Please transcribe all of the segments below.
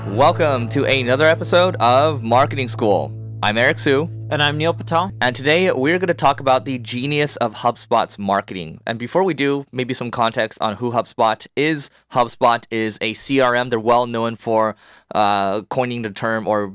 Welcome to another episode of Marketing School. I'm Eric Siu. And I'm Neil Patel. And today we're going to talk about the genius of HubSpot's marketing. And before we do, maybe some context on who HubSpot is. HubSpot is a CRM. They're well known for coining the term or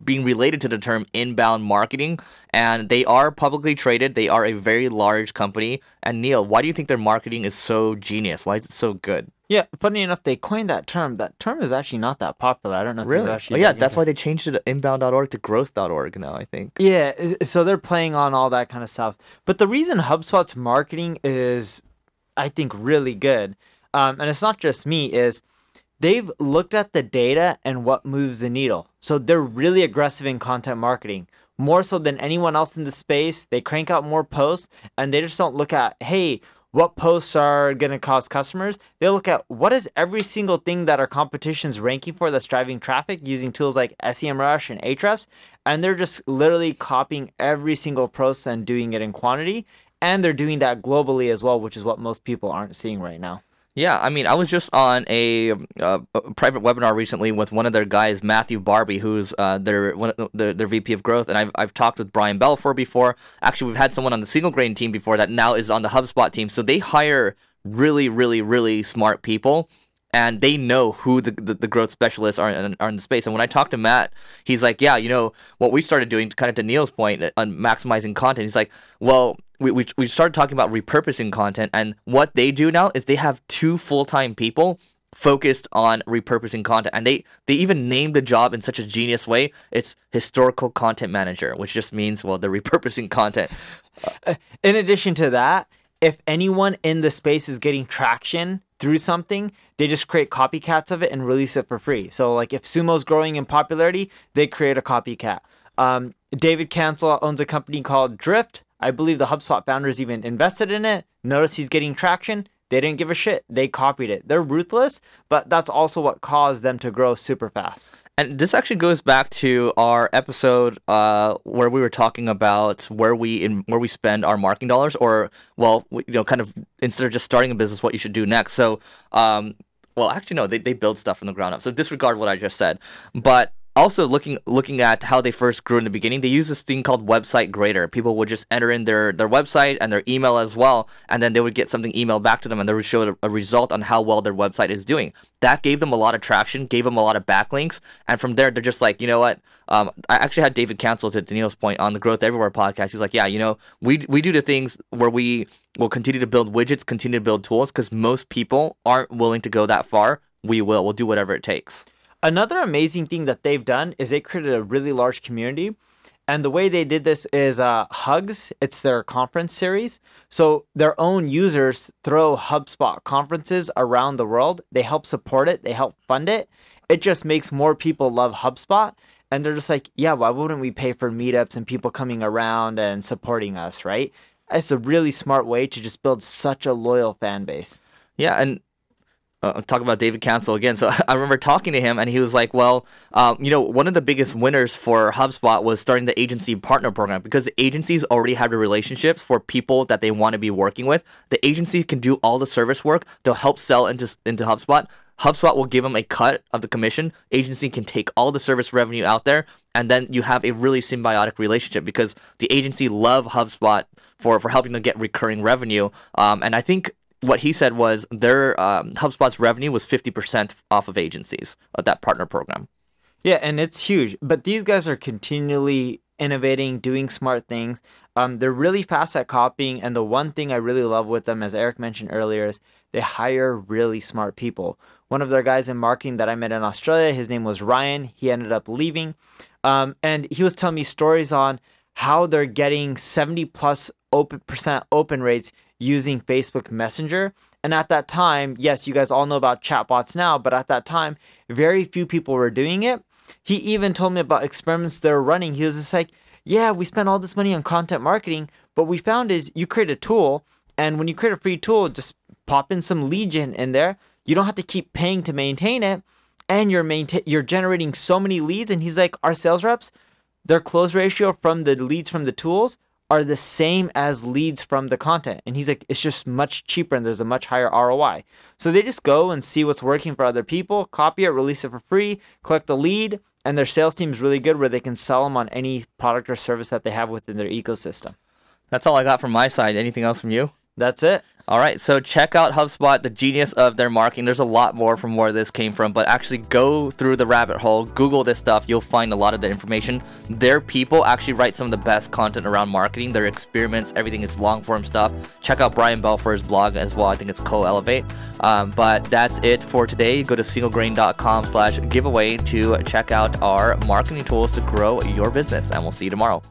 being related to the term inbound marketing. And they are publicly traded. They are a very large company. And Neil, why do you think their marketing is so genius? Why is it so good? Yeah, funny enough, they coined that term. That term is actually not that popular. I don't know if Really? you've actually... Oh, yeah, that's why they changed it to inbound.org to growth.org now, I think. Yeah, so they're playing on all that kind of stuff. But the reason HubSpot's marketing is, I think, really good, and it's not just me, is they've looked at the data and what moves the needle. So they're really aggressive in content marketing, more so than anyone else in the space. They crank out more posts, and they just don't look at, hey, what posts are going to cause customers. They look at what is every single thing that our competition's ranking for that's driving traffic using tools like SEMrush and Ahrefs. And they're just literally copying every single post and doing it in quantity. And they're doing that globally as well, which is what most people aren't seeing right now. Yeah, I mean, I was just on a private webinar recently with one of their guys, Matthew Barbie, who's their VP of Growth, and I've talked with Brian Belfour before. Actually, we've had someone on the Single Grain team before that now is on the HubSpot team. So they hire really, really, really smart people, and they know who the growth specialists are in the space. And when I talked to Matt, he's like, yeah, you know, what we started doing, kind of to Neil's point, on maximizing content, he's like, well, we started talking about repurposing content, and what they do now is they have 2 full-time people focused on repurposing content, and they even named the job in such a genius way. It's historical content manager, which just means, well, they're repurposing content. In addition to that, if anyone in the space is getting traction through something, they just create copycats of it and release it for free. So like if Sumo's growing in popularity, they create a copycat. David Cancel owns a company called Drift. I believe the HubSpot founders even invested in it. Notice he's getting traction. They didn't give a shit. They copied it. They're ruthless, but that's also what caused them to grow super fast. And this actually goes back to our episode where we were talking about where we spend our marketing dollars, or, well, kind of instead of just starting a business, what you should do next. So, well, actually, no, they build stuff from the ground up. So disregard what I just said. But also, looking at how they first grew in the beginning, they used this thing called Website Grader. People would just enter in their website and their email as well, and then they would get something emailed back to them, and they would show a result on how well their website is doing. That gave them a lot of traction, gave them a lot of backlinks, and from there, they're just like, you know what? I actually had David Cancel, to Neil's point, on the Growth Everywhere podcast. He's like, yeah, you know, we do the things where we will continue to build widgets, continue to build tools, because most people aren't willing to go that far. We'll do whatever it takes. Another amazing thing that they've done is they created a really large community. And the way they did this is Hugs. It's their conference series. So their own users throw HubSpot conferences around the world. They help support it. They help fund it. It just makes more people love HubSpot. And they're just like, yeah, why wouldn't we pay for meetups and people coming around and supporting us, right? It's a really smart way to just build such a loyal fan base. Yeah, and talk about David Cancel again. So I remember talking to him, and he was like, well, one of the biggest winners for HubSpot was starting the agency partner program, because the agencies already have the relationships for people that they want to be working with. The agency can do all the service work. They'll help sell into HubSpot. HubSpot will give them a cut of the commission. Agency can take all the service revenue out there, and then you have a really symbiotic relationship, because the agency love HubSpot for helping them get recurring revenue. And I think what he said was their HubSpot's revenue was 50% off of agencies of that partner program. Yeah, and it's huge. But these guys are continually innovating, doing smart things. They're really fast at copying. And the one thing I really love with them, as Eric mentioned earlier, is they hire really smart people. One of their guys in marketing that I met in Australia, his name was Ryan. He ended up leaving. And he was telling me stories on how they're getting 70+ open rates using Facebook Messenger. And at that time, yes, you guys all know about chatbots now, but at that time, very few people were doing it. He even told me about experiments they're running. He was just like, yeah, we spent all this money on content marketing, but we found is you create a tool, and when you create a free tool, just pop in some lead gen in there. You don't have to keep paying to maintain it, and you're generating so many leads. And he's like, our sales reps, their close ratio from the leads from the tools are the same as leads from the content. And he's like, it's just much cheaper and there's a much higher ROI. So they just go and see what's working for other people, copy it, release it for free, collect the lead, and their sales team is really good where they can sell them on any product or service that they have within their ecosystem. That's all I got from my side. Anything else from you? That's it. All right, so check out HubSpot, the genius of their marketing. There's a lot more from where this came from, but actually go through the rabbit hole, Google this stuff. You'll find a lot of the information. Their people actually write some of the best content around marketing, their experiments, everything is long form stuff. Check out Brian Bell for his blog as well. I think it's Co-Elevate. But that's it for today. Go to singlegrain.com/giveaway to check out our marketing tools to grow your business, and we'll see you tomorrow.